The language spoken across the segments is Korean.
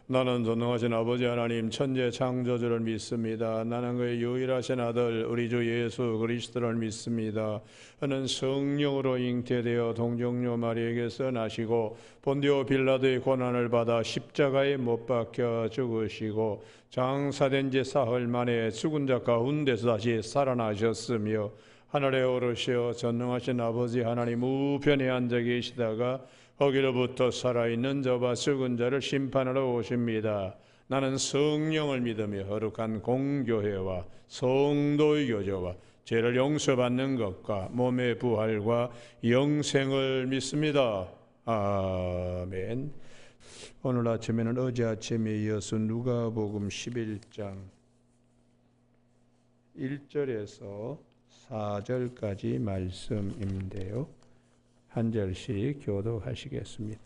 나는 전능하신 아버지 하나님 천재 창조주를 믿습니다. 나는 그의 유일하신 아들 우리 주 예수 그리스도를 믿습니다. 그는 성령으로 잉태되어 동정녀 마리에게서 나시고 본디오 빌라도의 고난을 받아 십자가에 못 박혀 죽으시고 장사된 지 사흘 만에 죽은 자 가운데서 다시 살아나셨으며 하늘에 오르시어 전능하신 아버지 하나님 우편에 앉아 계시다가 거기로부터 살아있는 자와 죽은 자를 심판하러 오십니다. 나는 성령을 믿으며 거룩한 공교회와 성도의 교제와 죄를 용서받는 것과 몸의 부활과 영생을 믿습니다. 아멘. 오늘 아침에는 어제 아침에 이어서 누가복음 11장 1절에서 4절까지 말씀인데요. 한 절씩 교독하시겠습니다.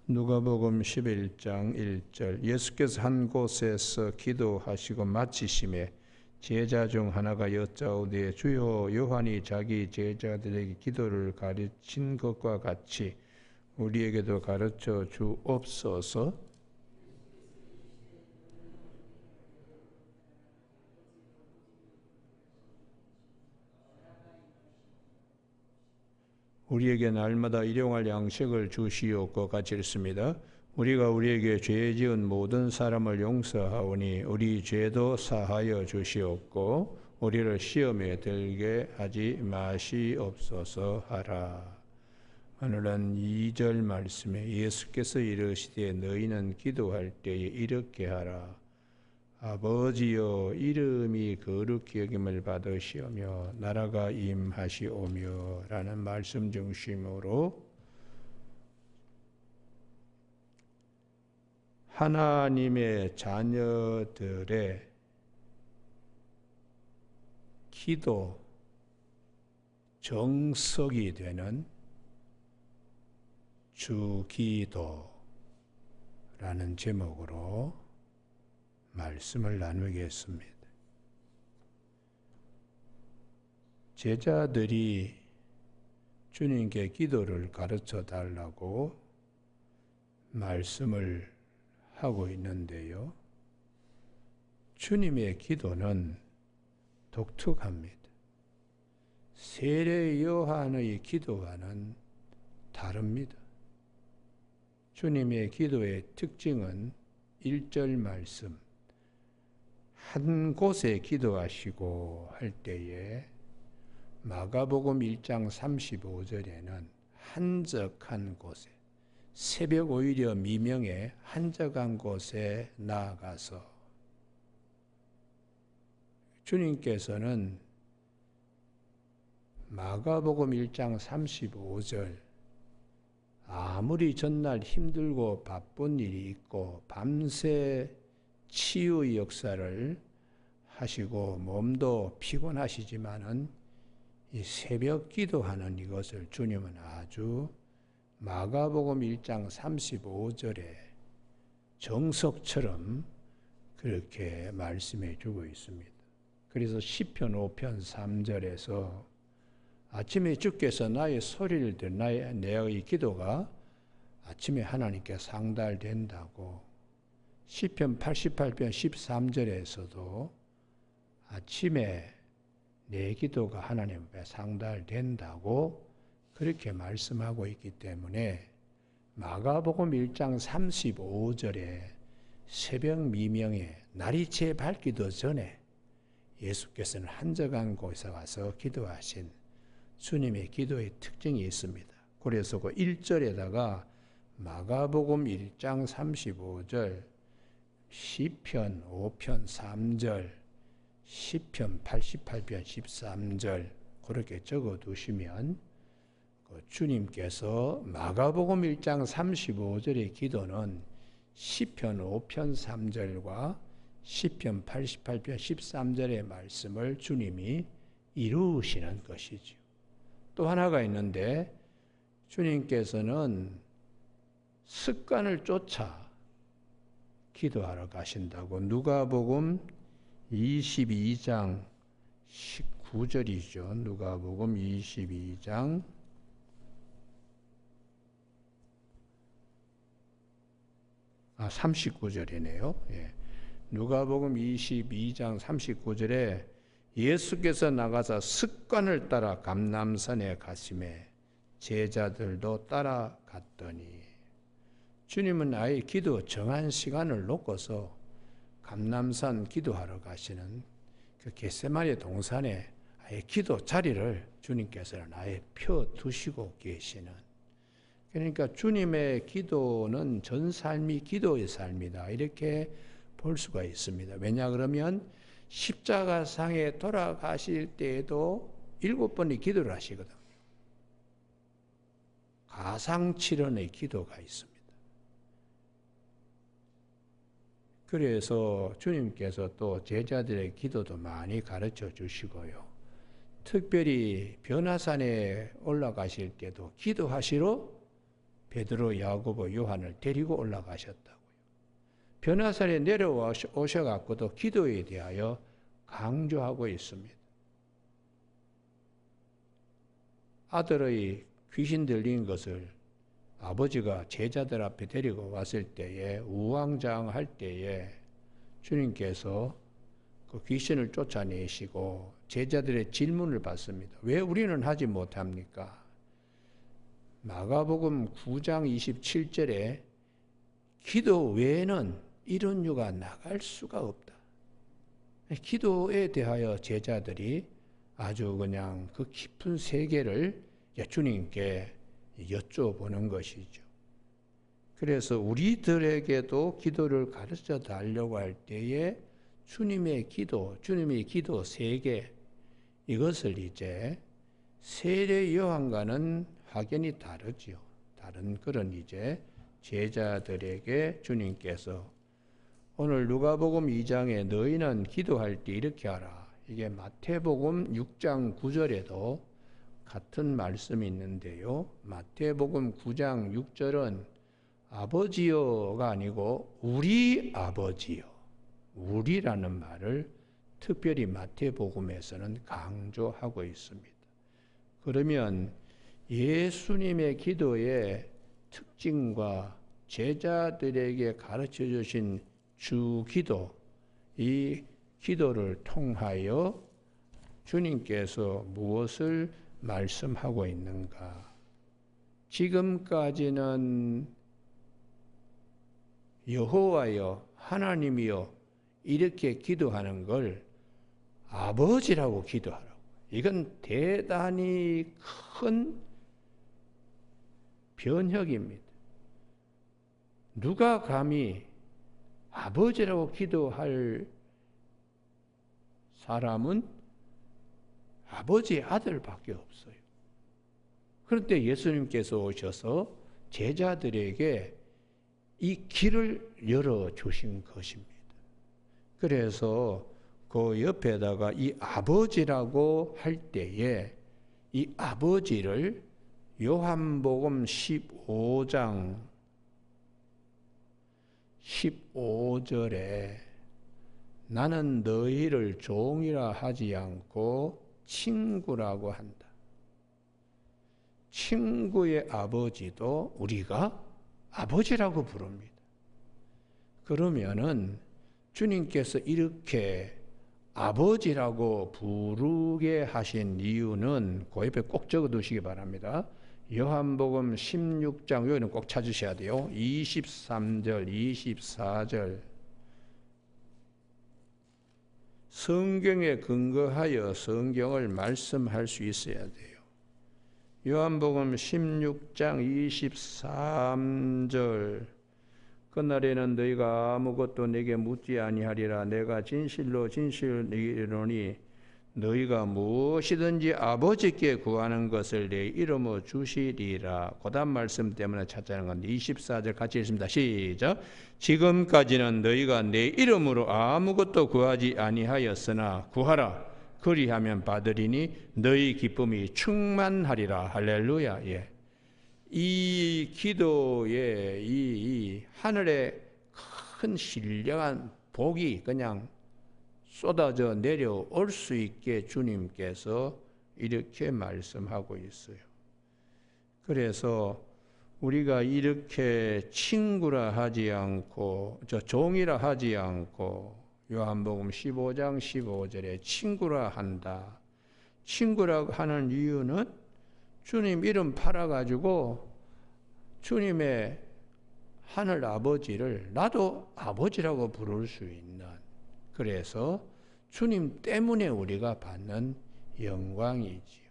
누가복음 11장 1절. 예수께서 한 곳에서 기도하시고 마치심에 제자 중 하나가 여짜오되 주여 요한이 자기 제자들에게 기도를 가르친 것과 같이 우리에게도 가르쳐 주옵소서. 우리에게 날마다 일용할 양식을 주시옵고 같이 읽습니다. 우리가 우리에게 죄 지은 모든 사람을 용서하오니 우리 죄도 사하여 주시옵고 우리를 시험에 들게 하지 마시옵소서 하라. 오늘은 2절 말씀에 예수께서 이르시되 너희는 기도할 때에 이렇게 하라. 아버지여 이름이 거룩히 여김을 받으시오며 나라가 임하시오며 라는 말씀 중심으로 하나님의 자녀들의 기도 정석이 되는 주기도라는 제목으로 말씀을 나누겠습니다. 제자들이 주님께 기도를 가르쳐 달라고 말씀을 하고 있는데요. 주님의 기도는 독특합니다. 세례 요한의 기도와는 다릅니다. 주님의 기도의 특징은 1절 말씀, 한 곳에 기도하시고 할 때에 마가복음 1장 35절에는 한적한 곳에 새벽 오히려 미명에 한적한 곳에 나아가서 주님께서는 마가복음 1장 35절 아무리 전날 힘들고 바쁜 일이 있고 밤새 치유의 역사를 하시고 몸도 피곤하시지만은 이 새벽 기도하는 이것을 주님은 아주 마가복음 1장 35절에 정석처럼 그렇게 말씀해 주고 있습니다. 그래서 시편 5편 3절에서 아침에 주께서 나의 소리를 들어 내의 기도가 아침에 하나님께 상달된다고 시편 88편 13절에서도 아침에 내 기도가 하나님 앞에 상달된다고 그렇게 말씀하고 있기 때문에 마가복음 1장 35절에 새벽 미명에 날이 채 밝기도 전에 예수께서는 한적한 곳에 가서 기도하신 주님의 기도의 특징이 있습니다. 그래서 그 1절에다가 마가복음 1장 35절, 시편 5편 3절, 시편 88편 13절 그렇게 적어두시면 주님께서 마가복음 1장 35절의 기도는 시편 5편 3절과 시편 88편 13절의 말씀을 주님이 이루시는 것이죠. 또 하나가 있는데 주님께서는 습관을 쫓아 기도하러 가신다고 누가복음 22장 19절이죠. 누가복음 22장 39절이네요. 예. 누가복음 22장 39절에 예수께서 나가서 습관을 따라 감람산에 가시매 제자들도 따라갔더니, 주님은 아예 정한 시간을 놓고서 감람산 기도하러 가시는 그 겟세마네 동산에 아예 기도 자리를 주님께서는 아예 펴 두시고 계시는, 그러니까 주님의 기도는 전 삶이 기도의 삶이다, 이렇게 볼 수가 있습니다. 왜냐 그러면 십자가상에 돌아가실 때에도 7번의 기도를 하시거든요. 가상칠언의 기도가 있습니다. 그래서 주님께서 또 제자들의 기도도 많이 가르쳐 주시고요. 특별히 변화산에 올라가실 때도 기도하시러 베드로, 야고보, 요한을 데리고 올라가셨다고요. 변화산에 내려오셔갖고도 기도에 대하여 강조하고 있습니다. 아들의 귀신 들린 것을 아버지가 제자들 앞에 데리고 왔을 때에, 우왕좌왕할 때에 주님께서 그 귀신을 쫓아내시고 제자들의 질문을 받습니다. 왜 우리는 하지 못합니까? 마가복음 9장 27절에 기도 외에는 이런 유가 나갈 수가 없다. 기도에 대하여 제자들이 아주 그냥 그 깊은 세계를 주님께 여쭤보는 것이죠. 그래서 우리들에게도 기도를 가르쳐 달라고 할 때에 주님의 기도 세계, 이것을 이제 세례 요한과는 확연히 다르지요. 다른 그런 이제 제자들에게 주님께서 오늘 누가복음 2장에 너희는 기도할 때 이렇게 하라, 이게 마태복음 6장 9절에도 같은 말씀이 있는데요. 마태복음 9장 6절은 아버지여가 아니고 우리 아버지여, 우리라는 말을 특별히 마태복음에서는 강조하고 있습니다. 그러면 예수님의 기도의 특징과 제자들에게 가르쳐 주신 주기도, 이 기도를 통하여 주님께서 무엇을 말씀하고 있는가? 지금까지는 여호와여, 하나님이여 이렇게 기도하는 걸 아버지라고 기도하라고. 이건 대단히 큰 변혁입니다. 누가 감히 아버지라고 기도할 사람은 아버지의 아들밖에 없어요. 그런데 예수님께서 오셔서 제자들에게 이 길을 열어주신 것입니다. 그래서 그 옆에다가 이 아버지라고 할 때에 이 아버지를 요한복음 15장 15절에 나는 너희를 종이라 하지 않고 친구라고 한다. 친구의 아버지도 우리가 아버지라고 부릅니다. 그러면은 주님께서 이렇게 아버지라고 부르게 하신 이유는 그 옆에 꼭 적어 두시기 바랍니다. 요한복음 16장, 여기는 꼭 찾으셔야 돼요. 23절, 24절. 성경에 근거하여 성경을 말씀할 수 있어야 돼요. 요한복음 16장 23절. 그날에는 너희가 아무것도 내게 묻지 아니하리라. 내가 진실로 이르노니 너희가 무엇이든지 아버지께 구하는 것을 내 이름으로 주시리라. 그다음 말씀 때문에 찾자는 건데 24절 같이 읽습니다. 시작. 지금까지는 너희가 내 이름으로 아무것도 구하지 아니하였으나 구하라. 그리하면 받으리니 너희 기쁨이 충만하리라. 할렐루야. 예. 이 기도에 이 하늘의 큰 신령한 복이 그냥 쏟아져 내려올 수 있게 주님께서 이렇게 말씀하고 있어요. 그래서 우리가 이렇게 친구라 하지 않고 종이라 하지 않고 요한복음 15장 15절에 친구라 한다. 친구라고 하는 이유는 주님 이름 팔아가지고 주님의 하늘 아버지를 나도 아버지라고 부를 수 있는, 그래서 주님 때문에 우리가 받는 영광이지요.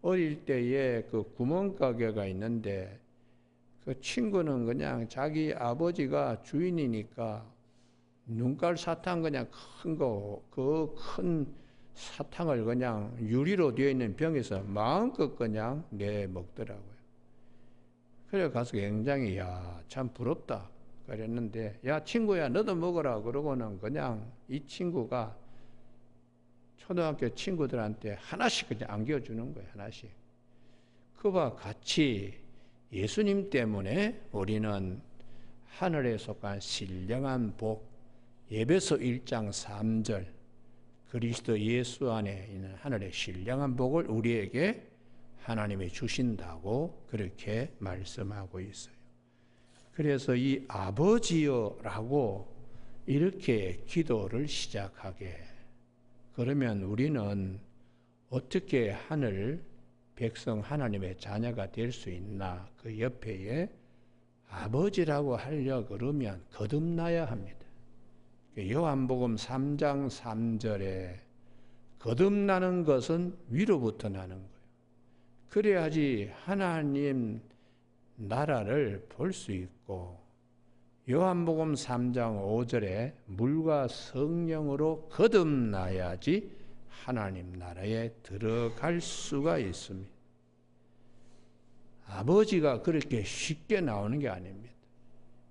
어릴 때에 그 구멍가게가 있는데 그 친구는 그냥 자기 아버지가 주인이니까 눈깔 사탕 그냥 큰 거, 그 큰 사탕을 그냥 유리로 되어 있는 병에서 마음껏 그냥 내 먹더라고요. 그래 가서 굉장히 참 부럽다 그랬는데, 야 친구야 너도 먹어라 그러고는 그냥 이 친구가 초등학교 친구들한테 하나씩 그냥 안겨주는 거예요. 하나씩. 그와 같이 예수님 때문에 우리는 하늘에 속한 신령한 복, 에베소 1장 3절 그리스도 예수 안에 있는 하늘의 신령한 복을 우리에게 하나님이 주신다고 그렇게 말씀하고 있어요. 그래서 이 아버지여라고 이렇게 기도를 시작하게, 그러면 우리는 어떻게 하늘 백성 하나님의 자녀가 될 수 있나? 그 옆에 아버지라고 하려 그러면 거듭나야 합니다. 요한복음 3장 3절에 거듭나는 것은 위로부터 나는 거예요. 그래야지 하나님 나라를 볼 수 있고, 요한복음 3장 5절에 물과 성령으로 거듭나야지 하나님 나라에 들어갈 수가 있습니다. 아버지가 그렇게 쉽게 나오는 게 아닙니다.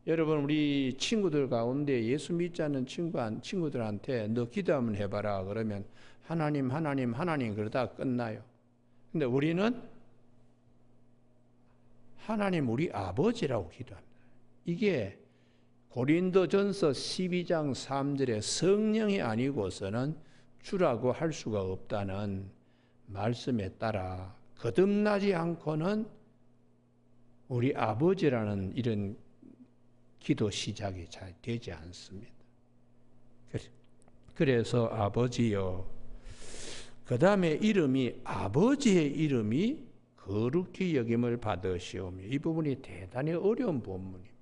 여러분, 우리 친구들 가운데 예수 믿지 않는 친구들한테 너 기도 한번 해봐라 그러면 하나님 하나님 하나님 그러다 끝나요. 근데 우리는 하나님 우리 아버지라고 기도합니다. 이게 고린도전서 12장 3절에 성령이 아니고서는 주라고 할 수가 없다는 말씀에 따라 거듭나지 않고는 우리 아버지라는 이런 기도 시작이 잘 되지 않습니다. 그래서 아버지요, 그 다음에 이름이 아버지의 이름이 거룩히 여김을 받으시오며, 이 부분이 대단히 어려운 본문입니다.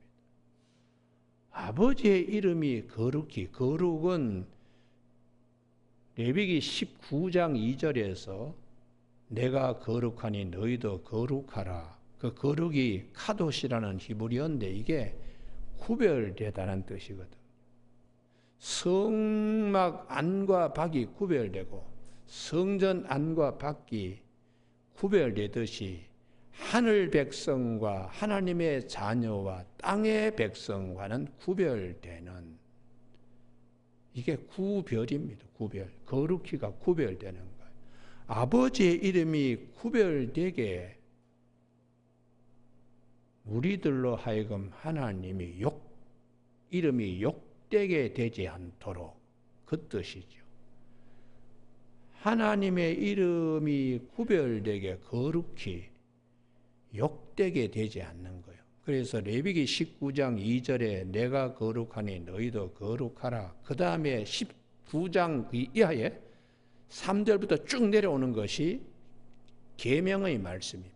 아버지의 이름이 거룩히, 거룩은 레위기 19장 2절에서 내가 거룩하니 너희도 거룩하라. 그 거룩이 카도시라는 히브리어인데 이게 구별되다는 뜻이거든. 성막 안과 밖이 구별되고 성전 안과 밖이 구별되듯이 하늘 백성과 하나님의 자녀와 땅의 백성과는 구별되는, 이게 구별입니다. 구별. 거룩히가 구별되는 거예요. 아버지의 이름이 구별되게 우리들로 하여금 하나님이 이름이 욕되게 되지 않도록, 그 뜻이죠. 하나님의 이름이 구별되게 거룩히 욕되게 되지 않는 거예요. 그래서 레위기 19장 2절에 내가 거룩하니 너희도 거룩하라. 그 다음에 19장 이하에 3절부터 쭉 내려오는 것이 계명의 말씀입니다.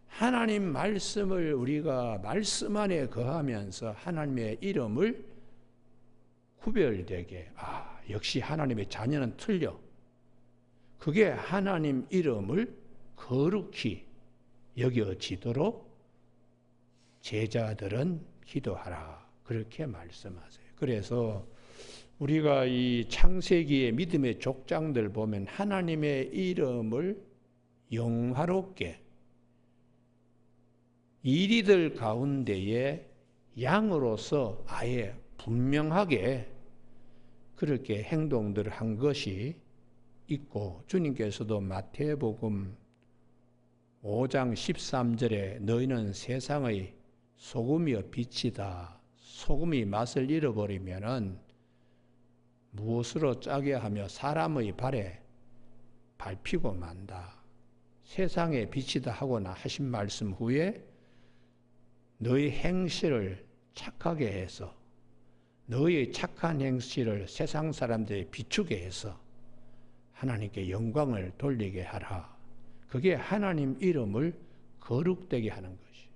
하나님 말씀을 우리가 말씀 안에 거하면서 하나님의 이름을 구별되게, 역시 하나님의 자녀는 틀려. 그게 하나님 이름을 거룩히 여겨지도록 제자들은 기도하라. 그렇게 말씀하세요. 그래서 우리가 이 창세기의 믿음의 족장들 보면 하나님의 이름을 영화롭게 이리들 가운데에 양으로서 아예 분명하게 그렇게 행동들을 한 것이 있고, 주님께서도 마태복음 5장 13절에 너희는 세상의 소금이여 빛이다. 소금이 맛을 잃어버리면은 무엇으로 짜게 하며 사람의 발에 밟히고 만다. 세상의 빛이다 하고나 하신 말씀 후에 너희 행실을 착하게 해서 너희의 착한 행실을 세상 사람들이 비추게 해서 하나님께 영광을 돌리게 하라. 그게 하나님 이름을 거룩되게 하는 것이.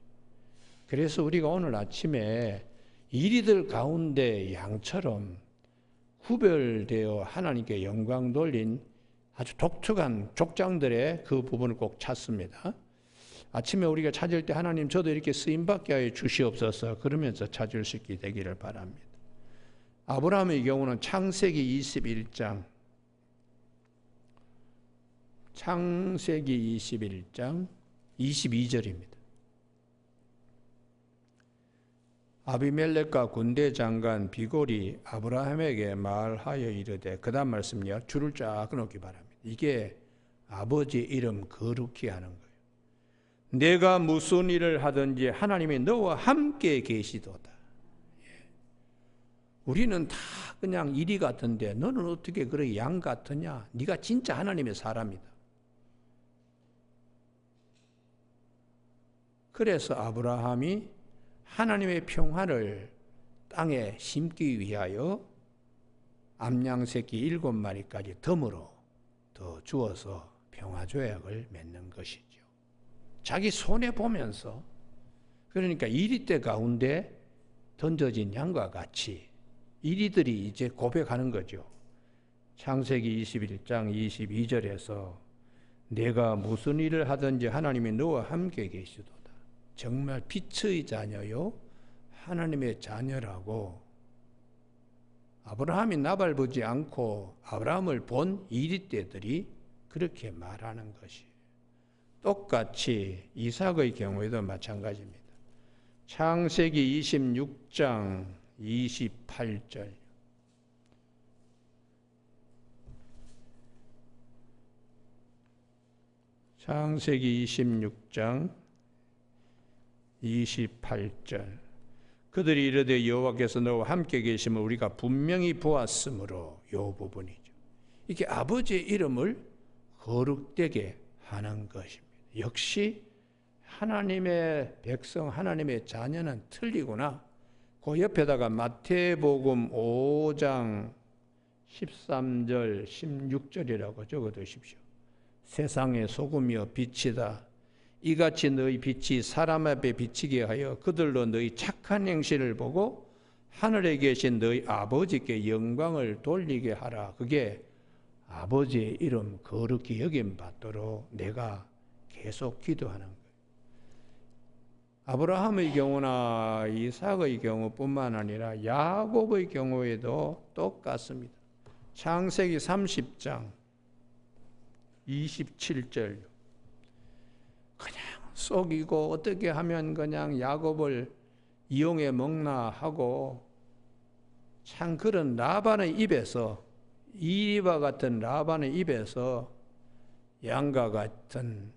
그래서 우리가 오늘 아침에 이리들 가운데 양처럼 구별되어 하나님께 영광 돌린 아주 독특한 족장들의 그 부분을 꼭 찾습니다. 아침에 우리가 찾을 때 하나님 저도 이렇게 쓰임받게 하여 주시옵소서 그러면서 찾을 수 있게 되기를 바랍니다. 아브라함의 경우는 창세기 21장 22절입니다. 아비멜렉과 군대 장관 비골이 아브라함에게 말하여 이르되, 그 다음 말씀이요, 줄을 쫙 끊었기 바랍니다. 이게 아버지 이름 거룩히 하는 거예요. 내가 무슨 일을 하든지 하나님이 너와 함께 계시도다. 우리는 다 그냥 이리 같은데 너는 어떻게 그래 양 같으냐? 네가 진짜 하나님의 사람이다. 그래서 아브라함이 하나님의 평화를 땅에 심기 위하여 암양 새끼 7마리까지 덤으로 더 주어서 평화조약을 맺는 것이죠. 자기 손에 보면서, 그러니까 이리떼 가운데 던져진 양과 같이 이리들이 이제 고백하는 거죠. 창세기 21장 22절에서 내가 무슨 일을 하든지 하나님이 너와 함께 계시도다. 정말 빛의 자녀요 하나님의 자녀라고 아브라함이 나발 보지 않고 아브라함을 본 이리떼들이 그렇게 말하는 것이. 똑같이 이삭의 경우에도 마찬가지입니다. 창세기 26장 28절. 창세기 26장 28절. 그들이 이르되 여호와께서 너와 함께 계심을 우리가 분명히 보았으므로, 요 부분이죠. 이게 아버지의 이름을 거룩되게 하는 것입니다. 역시 하나님의 백성, 하나님의 자녀는 틀리구나. 그 옆에다가 마태복음 5장 13절 16절이라고 적어두십시오. 세상의 소금이여 빛이다. 이같이 너희 빛이 사람 앞에 비치게 하여 그들로 너희 착한 행실을 보고 하늘에 계신 너희 아버지께 영광을 돌리게 하라. 그게 아버지의 이름 거룩히 여김 받도록 내가 계속 기도하는 거예요. 아브라함의 경우나 이삭의 경우뿐만 아니라 야곱의 경우에도 똑같습니다. 창세기 30장 27절. 그냥 속이고 어떻게 하면 그냥 야곱을 이용해 먹나 하고, 참 그런 라반의 입에서, 이리와 같은 라반의 입에서 양과 같은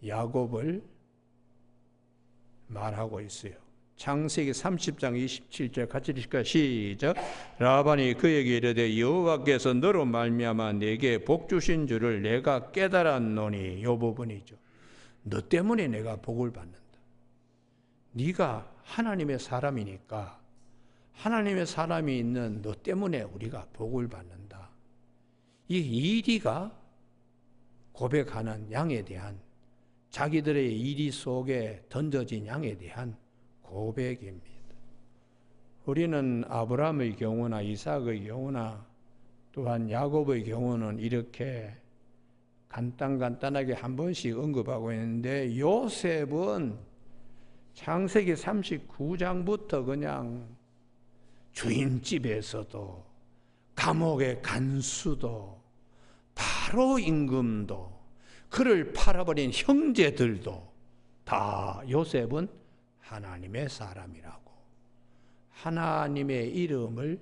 야곱을 말하고 있어요. 창세기 30장 27절 같이 읽을까요? 시작. 라반이 그에게 이르되 여호와께서 너로 말미암아 내게 복 주신 줄을 내가 깨달았노니, 이 부분이죠. 너 때문에 내가 복을 받는다. 네가 하나님의 사람이니까 하나님의 사람이 있는 너 때문에 우리가 복을 받는다. 이 이리가 고백하는 양에 대한, 자기들의 이리 속에 던져진 양에 대한 고백입니다. 우리는 아브라함의 경우나 이삭의 경우나 또한 야곱의 경우는 이렇게 간단하게 한 번씩 언급하고 있는데, 요셉은 창세기 39장부터 그냥 주인집에서도, 감옥의 간수도, 바로 임금도, 그를 팔아버린 형제들도 다 요셉은 하나님의 사람이라고, 하나님의 이름을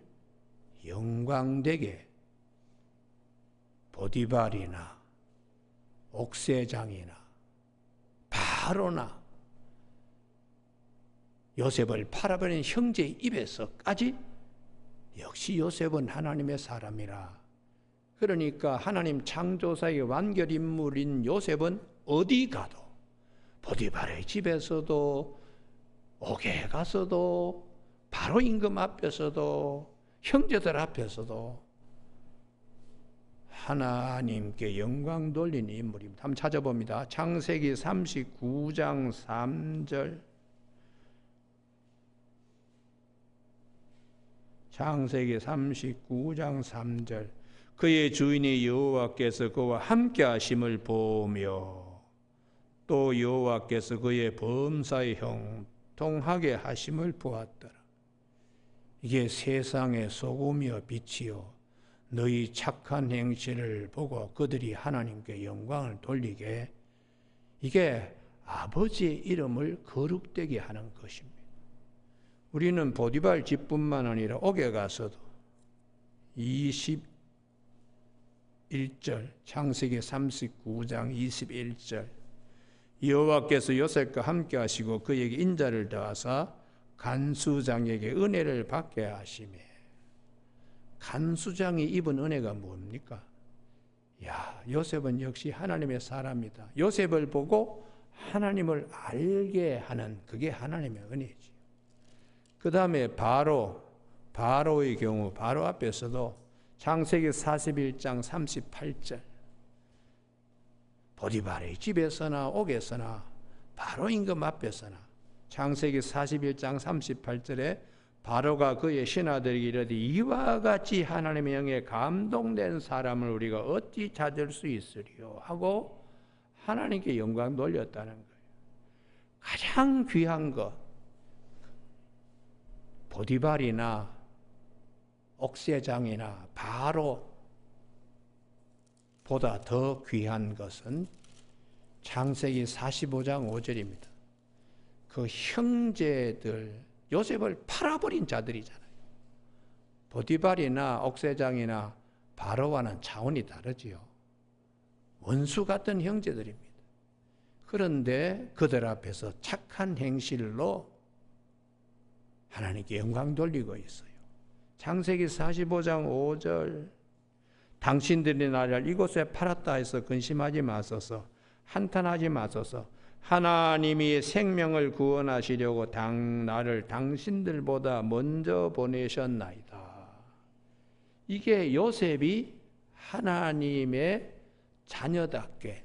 영광되게 보디발이나 옥새장이나 바로나 요셉을 팔아버린 형제의 입에서까지 역시 요셉은 하나님의 사람이라. 그러니까 하나님 창조사의 완결 인물인 요셉은 어디 가도, 보디발의 집에서도, 옥에 가서도, 바로 임금 앞에서도, 형제들 앞에서도 하나님께 영광 돌리는 인물입니다. 한번 찾아봅니다. 창세기 39장 3절. 창세기 39장 3절. 그의 주인이 여호와께서 그와 함께 하심을 보며 또 여호와께서 그의 범사에 형통하게 하심을 보았더라. 이게 세상의 소금이요 빛이요 너희 착한 행실을 보고 그들이 하나님께 영광을 돌리게, 이게 아버지의 이름을 거룩되게 하는 것입니다. 우리는 보디발 집뿐만 아니라 옥에 가서도 21절, 창세기 39장 21절, 여호와께서 요셉과 함께 하시고 그에게 인자를 더하사 간수장에게 은혜를 받게 하시매. 간수장이 입은 은혜가 뭡니까? 야, 요셉은 역시 하나님의 사람이다. 요셉을 보고 하나님을 알게 하는, 그게 하나님의 은혜지. 그 다음에 바로의 경우, 바로 앞에서도 창세기 41장 38절, 보디발의 집에서나 옥에서나 바로 임금 앞에서나, 창세기 41장 38절에 바로가 그의 신하들에게 이르되 이와 같이 하나님의 영에 감동된 사람을 우리가 어찌 찾을 수 있으리요 하고 하나님께 영광 돌렸다는 거예요. 가장 귀한 것, 보디발이나 옥세장이나 바로보다 더 귀한 것은 창세기 45장 5절입니다. 그 형제들, 요셉을 팔아버린 자들이잖아요. 보디발이나 옥세장이나 바로와는 차원이 다르지요. 원수 같은 형제들입니다. 그런데 그들 앞에서 착한 행실로 하나님께 영광 돌리고 있어요. 창세기 45장 5절, 당신들이 나를 이곳에 팔았다 해서 근심하지 마소서, 한탄하지 마소서. 하나님이 생명을 구원하시려고 나를 당신들보다 먼저 보내셨나이다. 이게 요셉이 하나님의 자녀답게,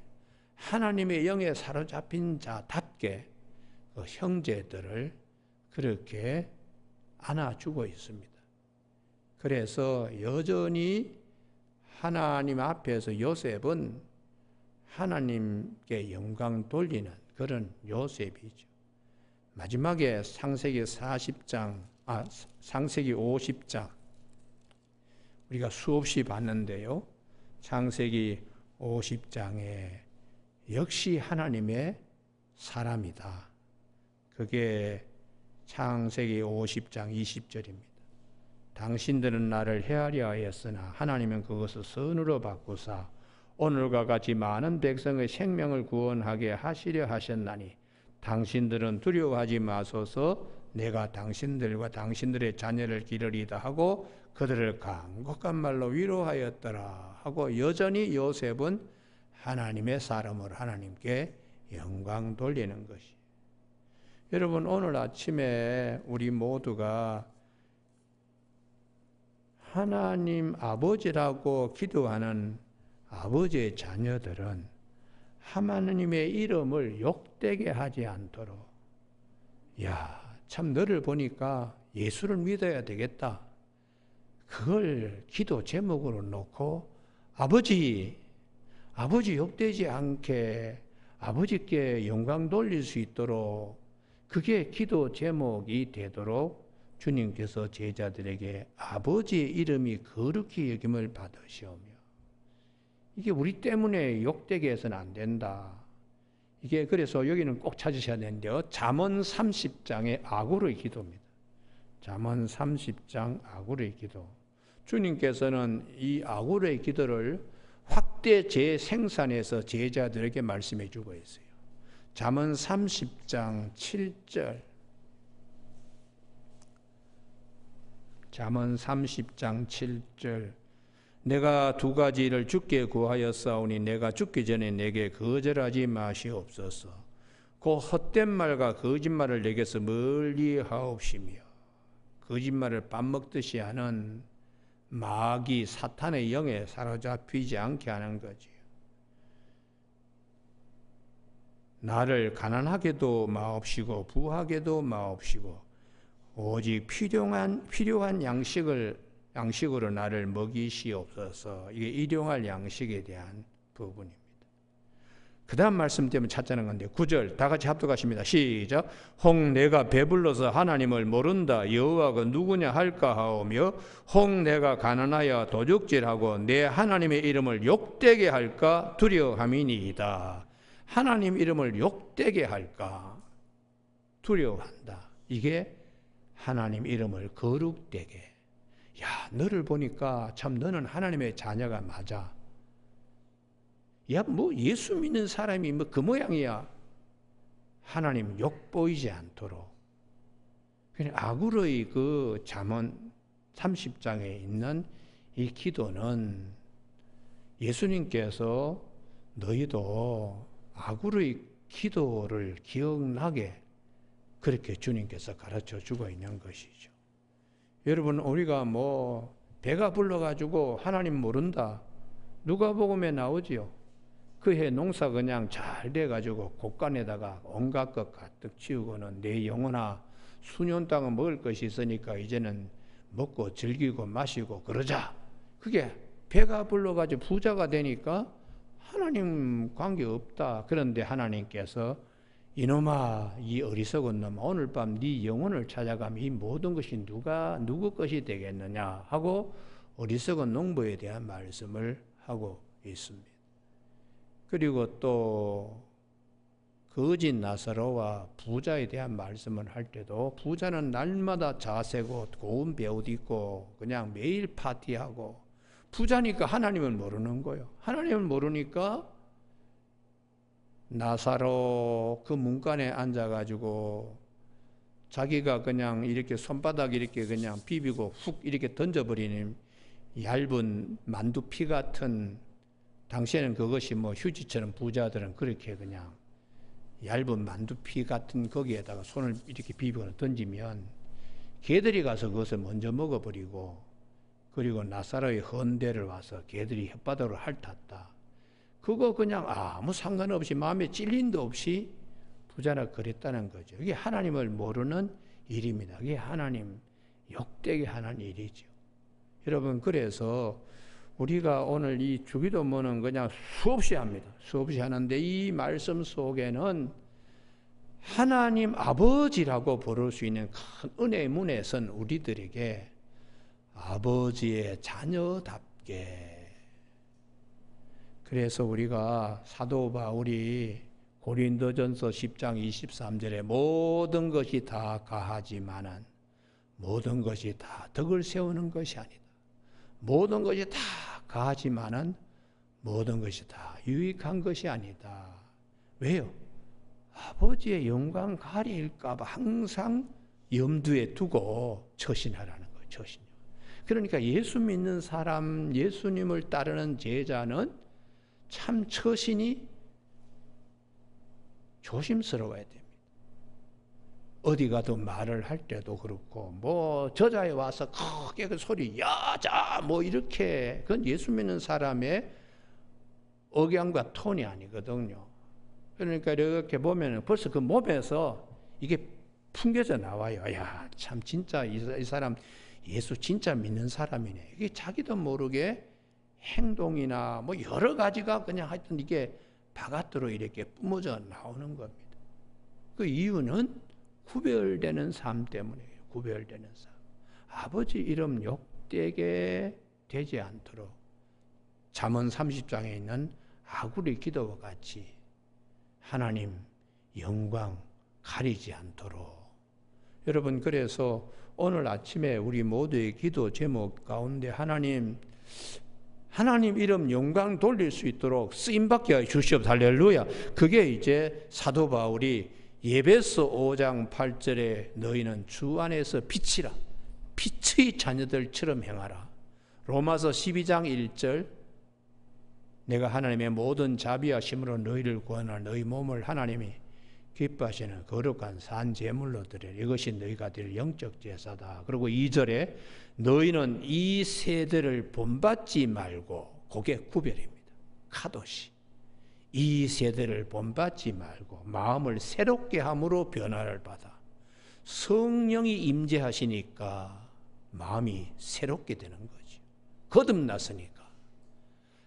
하나님의 영에 사로잡힌 자답게 그 형제들을 그렇게 안아주고 있습니다. 그래서 여전히 하나님 앞에서 요셉은 하나님께 영광 돌리는 그런 요셉이죠. 마지막에 창세기 50장 우리가 수없이 봤는데요. 창세기 50장에 역시 하나님의 사람이다. 그게 창세기 50장 20절입니다. 당신들은 나를 헤아려 하였으나 하나님은 그것을 선으로 바꾸사 오늘과 같이 많은 백성의 생명을 구원하게 하시려 하셨나니 당신들은 두려워하지 마소서. 내가 당신들과 당신들의 자녀를 기르리다 하고 그들을 간곡한 말로 위로하였더라 하고, 여전히 요셉은 하나님의 사람을 하나님께 영광 돌리는 것이. 여러분, 오늘 아침에 우리 모두가 하나님 아버지라고 기도하는 아버지의 자녀들은 하나님의 이름을 욕되게 하지 않도록, 야, 참 너를 보니까 예수를 믿어야 되겠다, 그걸 기도 제목으로 놓고 아버지 욕되지 않게 아버지께 영광 돌릴 수 있도록, 그게 기도 제목이 되도록 주님께서 제자들에게 아버지의 이름이 거룩히 여김을 받으시오며, 이게 우리 때문에 욕되게 해서는 안 된다. 이게 그래서 여기는 꼭 찾으셔야 되는데요. 잠언 30장의 아구르의 기도입니다. 잠언 30장 아구르의 기도. 주님께서는 이 아구르의 기도를 확대 재생산해서 제자들에게 말씀해 주고 있어요. 잠언 30장 7절. 잠언 30장 7절. 내가 두 가지를 주께 구하였사오니 내가 죽기 전에 내게 거절하지 마시옵소서. 그 헛된 말과 거짓말을 내게서 멀리 하옵시며 거짓말을 밥 먹듯이 하는 마귀 사탄의 영에 사로잡히지 않게 하는 거지요. 나를 가난하게도 마옵시고 부하게도 마옵시고 오직 필요한 양식으로 나를 먹이시옵소서. 이게 일용할 양식에 대한 부분입니다. 그 다음 말씀 때문에 찾자는 건데 9절 다 같이 합독하십니다. 시작. 혹 내가 배불러서 하나님을 모른다 여호와가 누구냐 할까 하오며 혹 내가 가난하여 도적질하고 내 하나님의 이름을 욕되게 할까 두려워함이니이다. 하나님 이름을 욕되게 할까 두려워한다. 이게 하나님 이름을 거룩되게. 야, 너를 보니까 참 너는 하나님의 자녀가 맞아. 야, 뭐 예수 믿는 사람이 뭐 그 모양이야. 하나님 욕 보이지 않도록. 그냥 아굴의 그 잠언 30장에 있는 이 기도는 예수님께서 너희도 아굴의 기도를 기억나게 그렇게 주님께서 가르쳐 주고 있는 것이죠. 여러분, 우리가 뭐 배가 불러가지고 하나님 모른다. 누가복음에 나오지요. 그 해 농사 그냥 잘 돼가지고 곳간에다가 온갖 것 가득 치우고는 내 영혼아 수년 동안 먹을 것이 있으니까 이제는 먹고 즐기고 마시고 그러자. 그게 배가 불러가지고 부자가 되니까 하나님 관계없다. 그런데 하나님께서 이놈아 이 어리석은 놈아 오늘 밤 네 영혼을 찾아가면 이 모든 것이 누구 것이 되겠느냐 하고 어리석은 농부에 대한 말씀을 하고 있습니다. 그리고 또 거짓 나사로와 부자에 대한 말씀을 할 때도 부자는 날마다 자세고 고운 배옷 입고 그냥 매일 파티하고 부자니까 하나님을 모르는 거예요. 하나님을 모르니까 나사로 그 문간에 앉아가지고 자기가 그냥 이렇게 손바닥 이렇게 그냥 비비고 훅 이렇게 던져버리는 얇은 만두피 같은, 당시에는 그것이 뭐 휴지처럼 부자들은 그렇게 그냥 얇은 만두피 같은 거기에다가 손을 이렇게 비비거나 던지면 개들이 가서 그것을 먼저 먹어버리고 그리고 나사로의 헌대를 와서 개들이 혓바닥으로 핥았다. 그거 그냥 아무 상관없이 마음에 찔린도 없이 부자나 그랬다는 거죠. 이게 하나님을 모르는 일입니다. 이게 하나님 욕되게 하는 일이죠. 여러분, 그래서 우리가 오늘 이 주기도문은 그냥 수없이 합니다. 수없이 하는데 이 말씀 속에는 하나님 아버지라고 부를 수 있는 큰 은혜의 문에 선 우리들에게 아버지의 자녀답게, 그래서 우리가 사도 바울이 고린도전서 10장 23절에 모든 것이 다 가하지만은 모든 것이 다 덕을 세우는 것이 아니다. 모든 것이 다 가하지만은 모든 것이 다 유익한 것이 아니다. 왜요? 아버지의 영광 가리일까 봐 항상 염두에 두고 처신하라는 거예요. 처신. 그러니까 예수 믿는 사람, 예수님을 따르는 제자는 참 처신이 조심스러워야 됩니다. 어디 가도 말을 할 때도 그렇고 뭐 저자에 와서 크게 그 소리 야자 뭐 이렇게, 그건 예수 믿는 사람의 억양과 톤이 아니거든요. 그러니까 이렇게 보면 벌써 그 몸에서 이게 풍겨져 나와요. 야, 참 진짜 이 사람 예수 진짜 믿는 사람이네. 이게 자기도 모르게 행동이나 뭐 여러 가지가 그냥 하여튼 이게 바깥으로 이렇게 뿜어져 나오는 겁니다. 그 이유는 구별되는 삶 때문이에요. 구별되는 삶. 아버지 이름 욕되게 되지 않도록 잠언 30장에 있는 아굴의 기도와 같이 하나님 영광 가리지 않도록. 여러분, 그래서 오늘 아침에 우리 모두의 기도 제목 가운데 하나님 이름 영광 돌릴 수 있도록 쓰임받게 주시옵소서. 할렐루야. 그게 이제 사도 바울이 예배서 5장 8절에 너희는 주 안에서 빛이라 빛의 자녀들처럼 행하라. 로마서 12장 1절 내가 하나님의 모든 자비하심으로 너희를 구하나 너희 몸을 하나님이 기뻐하시는 거룩한 산 제물로 드리라. 이것이 너희가 드릴 영적 제사다. 그리고 2절에 너희는 이 세대를 본받지 말고, 그게 구별입니다. 카도시. 이 세대를 본받지 말고 마음을 새롭게 함으로 변화를 받아. 성령이 임재하시니까 마음이 새롭게 되는 거죠. 거듭났으니까.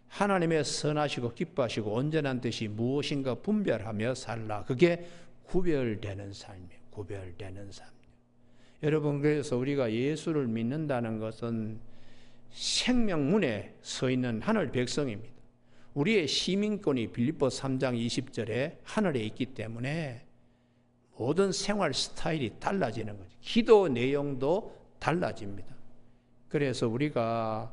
하나님의 선하시고 기뻐하시고 온전한 뜻이 무엇인가 분별하며 살라. 그게 구별되는 삶이에요. 구별되는 삶. 여러분, 그래서 우리가 예수를 믿는다는 것은 생명문에 서 있는 하늘 백성입니다. 우리의 시민권이 빌립보 3장 20절에 하늘에 있기 때문에 모든 생활 스타일이 달라지는 거죠. 기도 내용도 달라집니다. 그래서 우리가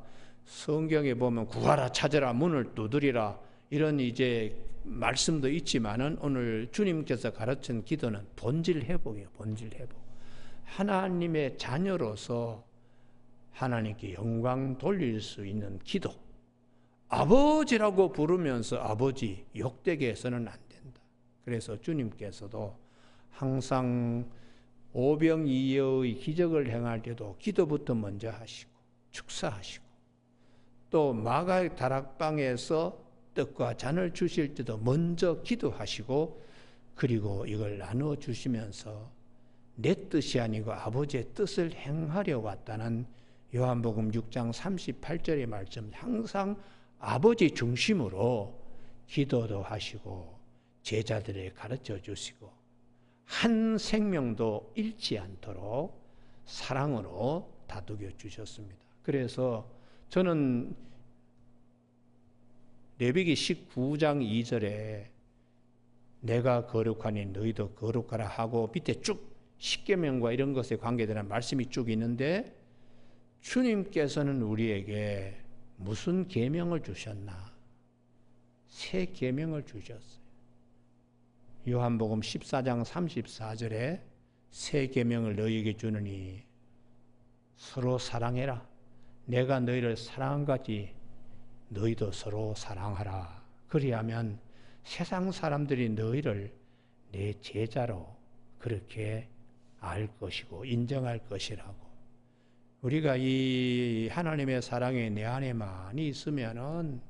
성경에 보면 구하라 찾으라 문을 두드리라 이런 이제 말씀도 있지만은 오늘 주님께서 가르친 기도는 본질 회복이에요. 본질 회복. 하나님의 자녀로서 하나님께 영광 돌릴 수 있는 기도. 아버지라고 부르면서 아버지 욕되게 해서는 안 된다. 그래서 주님께서도 항상 오병이어의 기적을 행할 때도 기도부터 먼저 하시고 축사하시고 또 마가의 다락방에서 떡과 잔을 주실 때도 먼저 기도하시고 그리고 이걸 나누어 주시면서 내 뜻이 아니고 아버지의 뜻을 행하려 왔다는 요한복음 6장 38절의 말씀, 항상 아버지 중심으로 기도도 하시고 제자들에게 가르쳐 주시고 한 생명도 잃지 않도록 사랑으로 다독여 주셨습니다. 그래서 저는 레위기 19장 2절에 내가 거룩하니 너희도 거룩하라 하고 밑에 쭉 십계명과 이런 것에 관계되는 말씀이 쭉 있는데 주님께서는 우리에게 무슨 계명을 주셨나? 새 계명을 주셨어요. 요한복음 14장 34절에 새 계명을 너희에게 주느니 서로 사랑해라. 내가 너희를 사랑한 같이 너희도 서로 사랑하라. 그리하면 세상 사람들이 너희를 내 제자로 그렇게 알 것이고 인정할 것이라고. 우리가 이 하나님의 사랑이 내 안에 많이 있으면은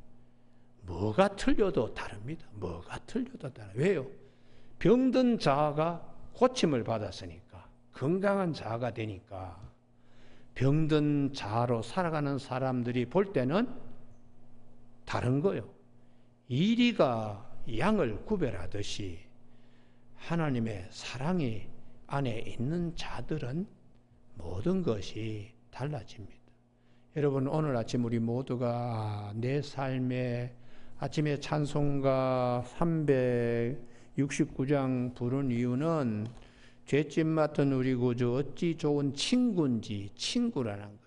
뭐가 틀려도 다릅니다. 뭐가 틀려도 다릅니다. 왜요? 병든 자가 고침을 받았으니까, 건강한 자가 되니까 병든 자로 살아가는 사람들이 볼 때는 다른 거요. 이리가 양을 구별하듯이 하나님의 사랑이 안에 있는 자들은 모든 것이 달라집니다. 여러분, 오늘 아침 우리 모두가 내 삶에 아침에 찬송가 369장 부른 이유는 죄짐 맡은 우리 구주 어찌 좋은 친구인지 친구라는 거예요.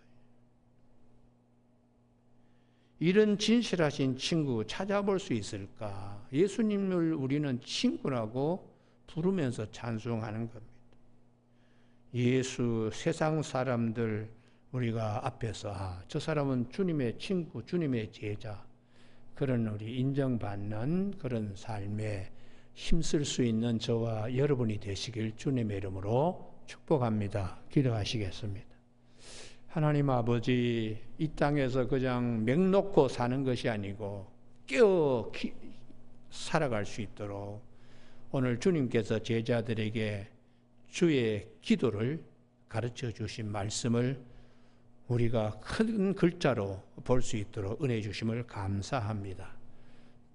이런 진실하신 친구 찾아볼 수 있을까? 예수님을 우리는 친구라고 부르면서 찬송하는 겁니다. 예수, 세상 사람들 우리가 앞에서 저 사람은 주님의 친구, 주님의 제자, 그런 우리 인정받는 그런 삶에 힘쓸 수 있는 저와 여러분이 되시길 주님의 이름으로 축복합니다. 기도하시겠습니다. 하나님 아버지, 이 땅에서 그냥 맹놓고 사는 것이 아니고 깨어 살아갈 수 있도록 오늘 주님께서 제자들에게 주의 기도를 가르쳐 주신 말씀을 우리가 큰 글자로 볼 수 있도록 은혜 주심을 감사합니다.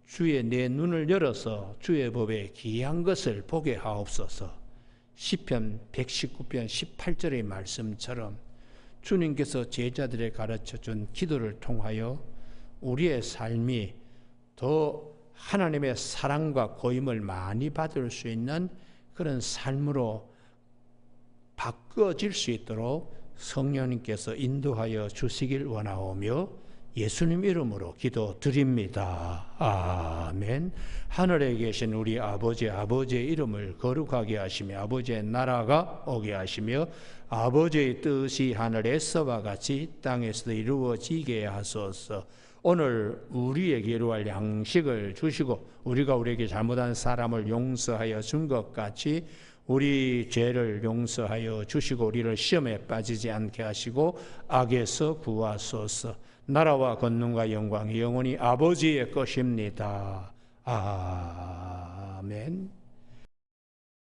주의 내 눈을 열어서 주의 법에 귀한 것을 보게 하옵소서. 시편 119편 18절의 말씀처럼 주님께서 제자들에 가르쳐준 기도를 통하여 우리의 삶이 더 하나님의 사랑과 고임을 많이 받을 수 있는 그런 삶으로 바꿔질 수 있도록 성령님께서 인도하여 주시길 원하오며 예수님 이름으로 기도드립니다. 아멘. 하늘에 계신 우리 아버지의 이름을 거룩하게 하시며 아버지의 나라가 오게 하시며 아버지의 뜻이 하늘에서와 같이 땅에서도 이루어지게 하소서. 오늘 우리에게 이루어갈 양식을 주시고 우리가 우리에게 잘못한 사람을 용서하여 준 것 같이 우리 죄를 용서하여 주시고 우리를 시험에 빠지지 않게 하시고 악에서 구하소서. 나라와 권능과 영광이 영원히 아버지의 것입니다. 아멘.